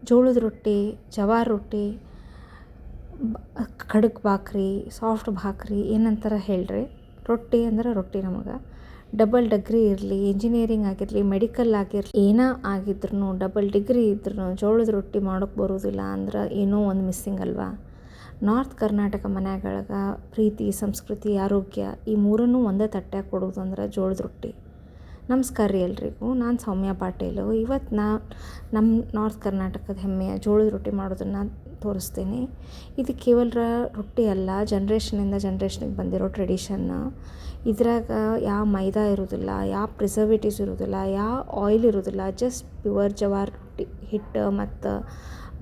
ಜೋಳದ ರೊಟ್ಟಿ, ಜವಾರ್ ರೊಟ್ಟಿ, ಖಡಕ್ ಭಾಕ್ರಿ, ಸಾಫ್ಟ್ ಭಾಕ್ರಿ ಏನಂತಾರೆ ಹೇಳ್ರಿ. ರೊಟ್ಟಿ ಅಂದ್ರೆ ರೊಟ್ಟಿ ನಮಗೆ. ಡಬಲ್ ಡಿಗ್ರಿ ಇರಲಿ, ಇಂಜಿನಿಯರಿಂಗ್ ಆಗಿರಲಿ, ಮೆಡಿಕಲ್ ಆಗಿರಲಿ, ಏನೇ ಆಗಿದ್ರು ಡಬಲ್ ಡಿಗ್ರಿ ಇದ್ರೂ ಜೋಳದ ರೊಟ್ಟಿ ಮಾಡೋಕ್ಕೆ ಬರೋದಿಲ್ಲ ಅಂದ್ರೆ ಏನೋ ಒಂದು ಮಿಸ್ಸಿಂಗ್ ಅಲ್ವಾ. ನಾರ್ತ್ ಕರ್ನಾಟಕ ಮನೆಗಳಿಗೆ ಪ್ರೀತಿ, ಸಂಸ್ಕೃತಿ, ಆರೋಗ್ಯ ಈ ಮೂರನ್ನೂ ಒಂದೇ ತಟ್ಟ್ಯಾಗ ಕೊಡೋದು ಅಂದ್ರೆ ಜೋಳದ ರೊಟ್ಟಿ. ನಮಸ್ಕಾರ ರೀ ಎಲ್ರಿಗೂ. ನಾನು ಸೌಮ್ಯ ಪಾಟೀಲು. ಇವತ್ತು ನಮ್ಮ ನಾರ್ತ್ ಕರ್ನಾಟಕದ ಹೆಮ್ಮೆಯ ಜೋಳದ ರೊಟ್ಟಿ ಮಾಡೋದನ್ನು ತೋರಿಸ್ತೀನಿ. ಇದು ಕೇವಲ ರೊಟ್ಟಿ ಅಲ್ಲ, ಜನ್ರೇಷನಿಂದ ಜನ್ರೇಷನಿಗೆ ಬಂದಿರೋ ಟ್ರೆಡಿಷನ್ನ. ಇದ್ರಾಗ ಯಾವ ಮೈದಾ ಇರೋದಿಲ್ಲ, ಯಾವ ಪ್ರಿಸರ್ವೇಟಿವ್ಸ್ ಇರೋದಿಲ್ಲ, ಯಾವ ಆಯಿಲ್ ಇರೋದಿಲ್ಲ. ಜಸ್ಟ್ ಪ್ಯೂರ್ ಜವಾರ್ ರೊಟ್ಟಿ ಹಿಟ್ಟು ಮತ್ತು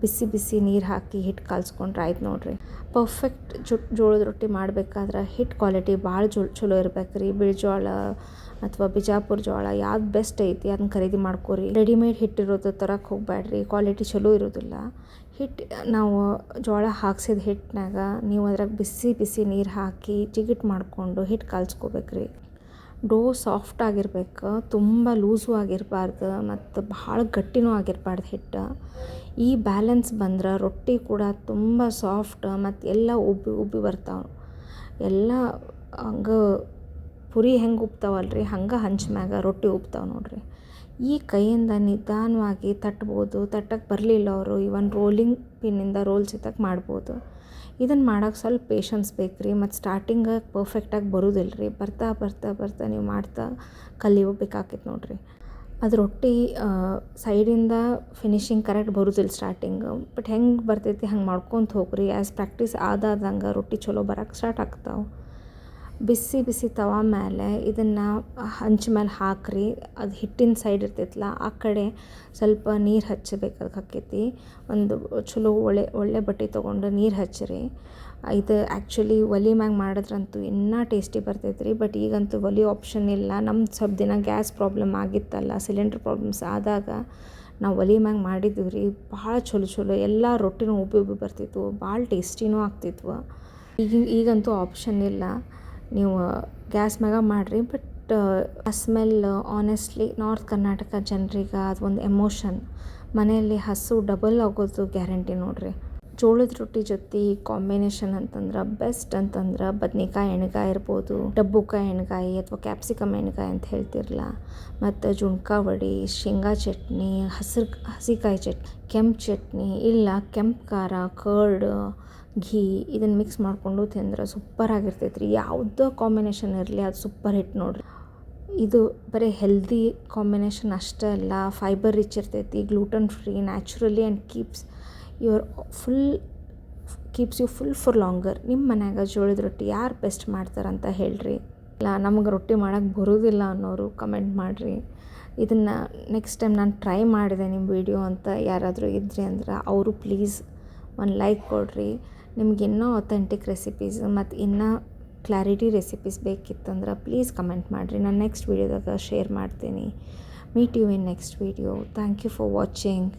ಬಿಸಿ ಬಿಸಿ ನೀರು ಹಾಕಿ ಹಿಟ್ಟು ಕಲ್ಸ್ಕೊಂಡ್ರೆ ಆಯ್ತು ನೋಡಿರಿ. ಪರ್ಫೆಕ್ಟ್ ಜೋಳದ ರೊಟ್ಟಿ ಮಾಡಬೇಕಾದ್ರೆ ಹಿಟ್ಟು ಕ್ವಾಲಿಟಿ ಭಾಳ ಚಲೋ ಇರ್ಬೇಕು ರೀ. ಬಿಳಿಜೋಳ ಅಥವಾ ಬಿಜಾಪುರ ಜೋಳ ಯಾವ್ದು ಬೆಸ್ಟ್ ಐತಿ ಅದನ್ನ ಖರೀದಿ ಮಾಡ್ಕೊರಿ. ರೆಡಿಮೇಡ್ ಹಿಟ್ಟಿರೋದು ತರಕ್ಕೆ ಹೋಗಬೇಡ್ರಿ, ಕ್ವಾಲಿಟಿ ಚಲೋ ಇರೋದಿಲ್ಲ. ಹಿಟ್ಟು ನಾವು ಜೋಳ ಹಾಕ್ಸಿದ ಹಿಟ್ಟಿನಾಗ ನೀವು ಅದ್ರಾಗ ಬಿಸಿ ಬಿಸಿ ನೀರು ಹಾಕಿ ಜಿಗಿಟ್ ಮಾಡಿಕೊಂಡು ಹಿಟ್ಟು ಕಲ್ಸ್ಕೋಬೇಕ್ರಿ. ಡೋ ಸಾಫ್ಟ್ ಆಗಿರ್ಬೇಕು, ತುಂಬ ಲೂಸು ಆಗಿರಬಾರ್ದು ಮತ್ತು ಭಾಳ ಗಟ್ಟಿನೂ ಆಗಿರಬಾರ್ದು ಹಿಟ್ಟು. ಈ ಬ್ಯಾಲೆನ್ಸ್ ಬಂದ್ರೆ ರೊಟ್ಟಿ ಕೂಡ ತುಂಬ ಸಾಫ್ಟ್ ಮತ್ತು ಎಲ್ಲ ಉಬ್ಬಿ ಉಬ್ಬಿ ಬರ್ತಾವೆ. ಎಲ್ಲ ಹಂಗೆ ಪುರಿ ಹೆಂಗೆ ಉಬ್ತಾವಲ್ರಿ ಹಂಗೆ ಹಂಚ್ ಮ್ಯಾಗ ರೊಟ್ಟಿ ಉಬ್ತಾವೆ ನೋಡಿರಿ. ಈ ಕೈಯಿಂದ ನಿಧಾನವಾಗಿ ತಟ್ಬೋದು. ತಟ್ಟಕ್ಕೆ ಬರಲಿಲ್ಲ ಅವರು ಇವನ್ ರೋಲಿಂಗ್ ಪಿನ್ನಿಂದ ರೋಲ್ ಸಿತಕ್ಕೆ ಮಾಡ್ಬೋದು. ಇದನ್ನು ಮಾಡೋಕ್ಕೆ ಸ್ವಲ್ಪ ಪೇಷನ್ಸ್ ಬೇಕು ರೀ. ಮತ್ತು ಸ್ಟಾರ್ಟಿಂಗ ಪರ್ಫೆಕ್ಟಾಗಿ ಬರೋದಿಲ್ಲ ರೀ. ಬರ್ತಾ ಬರ್ತಾ ಬರ್ತಾ ನೀವು ಮಾಡ್ತಾ ಕಲಿಯೋಬೇಕಾಕೈತೆ ನೋಡಿರಿ. ಅದು ರೊಟ್ಟಿ ಸೈಡಿಂದ ಫಿನಿಶಿಂಗ್ ಕರೆಕ್ಟ್ ಬರೋದಿಲ್ಲ ಸ್ಟಾರ್ಟಿಂಗು. ಬಟ್ ಹೆಂಗೆ ಬರ್ತೈತಿ ಹಂಗೆ ಮಾಡ್ಕೊತ ಹೋಗ್ರಿ. ಆ್ಯಸ್ ಪ್ರಾಕ್ಟೀಸ್ ಆದಾದಂಗೆ ರೊಟ್ಟಿ ಚಲೋ ಬರೋಕ್ಕೆ ಸ್ಟಾರ್ಟ್ ಆಗ್ತಾವೆ. ಬಿಸಿ ಬಿಸಿ ತವಾ ಮೇಲೆ ಇದನ್ನು ಹಂಚ ಮೇಲೆ ಹಾಕ್ರಿ. ಅದು ಹಿಟ್ಟಿನ ಸೈಡ್ ಇರ್ತೈತಲ್ಲ ಆ ಕಡೆ ಸ್ವಲ್ಪ ನೀರು ಹಚ್ಚಬೇಕಾಕೈತಿ. ಒಂದು ಚಲೋ ಒಳ್ಳೆ ಬಟ್ಟೆ ತೊಗೊಂಡು ನೀರು ಹಚ್ಚಿರಿ. ಇದು ಆ್ಯಕ್ಚುಲಿ ಒಲೆ ಮ್ಯಾಗ ಮಾಡಿದ್ರಂತೂ ಇನ್ನೂ ಟೇಸ್ಟಿ ಬರ್ತೈತೆ ರೀ. ಬಟ್ ಈಗಂತೂ ಒಲೆ ಆಪ್ಷನ್ ಇಲ್ಲ. ನಮ್ಮ ಸ್ವಲ್ಪ ದಿನ ಗ್ಯಾಸ್ ಪ್ರಾಬ್ಲಮ್ ಆಗಿತ್ತಲ್ಲ, ಸಿಲಿಂಡ್ರ್ ಪ್ರಾಬ್ಲಮ್ಸ್ ಆದಾಗ ನಾವು ಒಲೆ ಮ್ಯಾಗ ಮಾಡಿದ್ವಿ ರೀ. ಭಾಳ ಚಲೋ ಎಲ್ಲ ರೊಟ್ಟಿನೂ ಉಬ್ಬಿ ಉಬ್ಬಿ ಬರ್ತಿದ್ವು, ಭಾಳ ಟೇಸ್ಟಿನೂ ಆಗ್ತಿದ್ವು. ಈಗಂತೂ ಆಪ್ಷನ್ ಇಲ್ಲ, ನೀವು ಗ್ಯಾಸ್ ಮ್ಯಾಗ ಮಾಡಿರಿ. ಬಟ್ ಆ ಸ್ಮೆಲ್ ಆನೆಸ್ಟ್ಲಿ ನಾರ್ತ್ ಕರ್ನಾಟಕ ಜನರಿಗೆ ಅದು ಒಂದು ಎಮೋಷನ್. ಮನೆಯಲ್ಲಿ ಹಸು ಡಬಲ್ ಆಗೋದು ಗ್ಯಾರಂಟಿ ನೋಡಿರಿ. ಜೋಳದ ರೊಟ್ಟಿ ಜೊತೆ ಕಾಂಬಿನೇಷನ್ ಅಂತಂದ್ರೆ ಬೆಸ್ಟ್ ಅಂತಂದ್ರೆ ಬದ್ನೆಕಾಯಿ ಎಣ್ಗಾಯಿ ಇರ್ಬೋದು, ಡಬ್ಬುಕಾಯಿ ಎಣ್ಗಾಯಿ ಅಥವಾ ಕ್ಯಾಪ್ಸಿಕಮ್ ಎಣ್ಗಾಯಿ ಅಂತ ಹೇಳ್ತಿರಲ್ಲ, ಮತ್ತು ಜುಣ್ಕಾ ವಡಿ, ಶೇಂಗಾ ಚಟ್ನಿ, ಹಸಿಕಾಯಿ ಚಟ್ನಿ, ಕೆಂಪು ಚಟ್ನಿ, ಇಲ್ಲ ಕೆಂಪು ಖಾರ, ಕರ್ಡ್, ಘೀ ಇದನ್ನು ಮಿಕ್ಸ್ ಮಾಡಿಕೊಂಡು ತಿಂದ್ರೆ ಸೂಪರ್ ಆಗಿರ್ತೈತೆ ರೀ. ಯಾವುದೋ ಕಾಂಬಿನೇಷನ್ ಇರಲಿ ಅದು ಸೂಪರ್ ಹಿಟ್ ನೋಡಿರಿ. ಇದು ಬರೀ ಹೆಲ್ದಿ ಕಾಂಬಿನೇಷನ್ ಅಷ್ಟೇ ಅಲ್ಲ, ಫೈಬರ್ ರಿಚ್ ಇರ್ತೈತಿ, gluten free, naturally and keeps you full for longer. ನಿಮ್ಮ ಮನ್ಯಾಗ ಜೋಳದ ರೊಟ್ಟಿ ಯಾರು ಬೆಸ್ಟ್ ಮಾಡ್ತಾರಂತ ಹೇಳ್ರಿ. ಇಲ್ಲ ನಮಗೆ ರೊಟ್ಟಿ ಮಾಡೋಕ್ಕೆ ಬರೋದಿಲ್ಲ ಅನ್ನೋರು ಕಮೆಂಟ್ ಮಾಡಿರಿ. ಇದನ್ನು ನೆಕ್ಸ್ಟ್ ಟೈಮ್ ನಾನು ಟ್ರೈ ಮಾಡಿದೆ ನಿಮ್ಮ ವಿಡಿಯೋ ಅಂತ ಯಾರಾದರೂ ಇದ್ರಿ ಅಂದ್ರೆ ಅವರು ಪ್ಲೀಸ್ ಒಂದು ಲೈಕ್ ಕೊಡಿರಿ. ನಿಮ್ಗೆ ಇನ್ನೂ ಅಥೆಂಟಿಕ್ ರೆಸಿಪೀಸ್ ಮತ್ತು ಇನ್ನೂ ಕ್ಲಾರಿಟಿ ರೆಸಿಪೀಸ್ ಬೇಕಿತ್ತಂದ್ರೆ ಪ್ಲೀಸ್ ಕಮೆಂಟ್ ಮಾಡಿರಿ. ನಾನು ನೆಕ್ಸ್ಟ್ ವೀಡಿಯೋದಾಗ ಶೇರ್ ಮಾಡ್ತೀನಿ. Meet you in next video. Thank you for watching.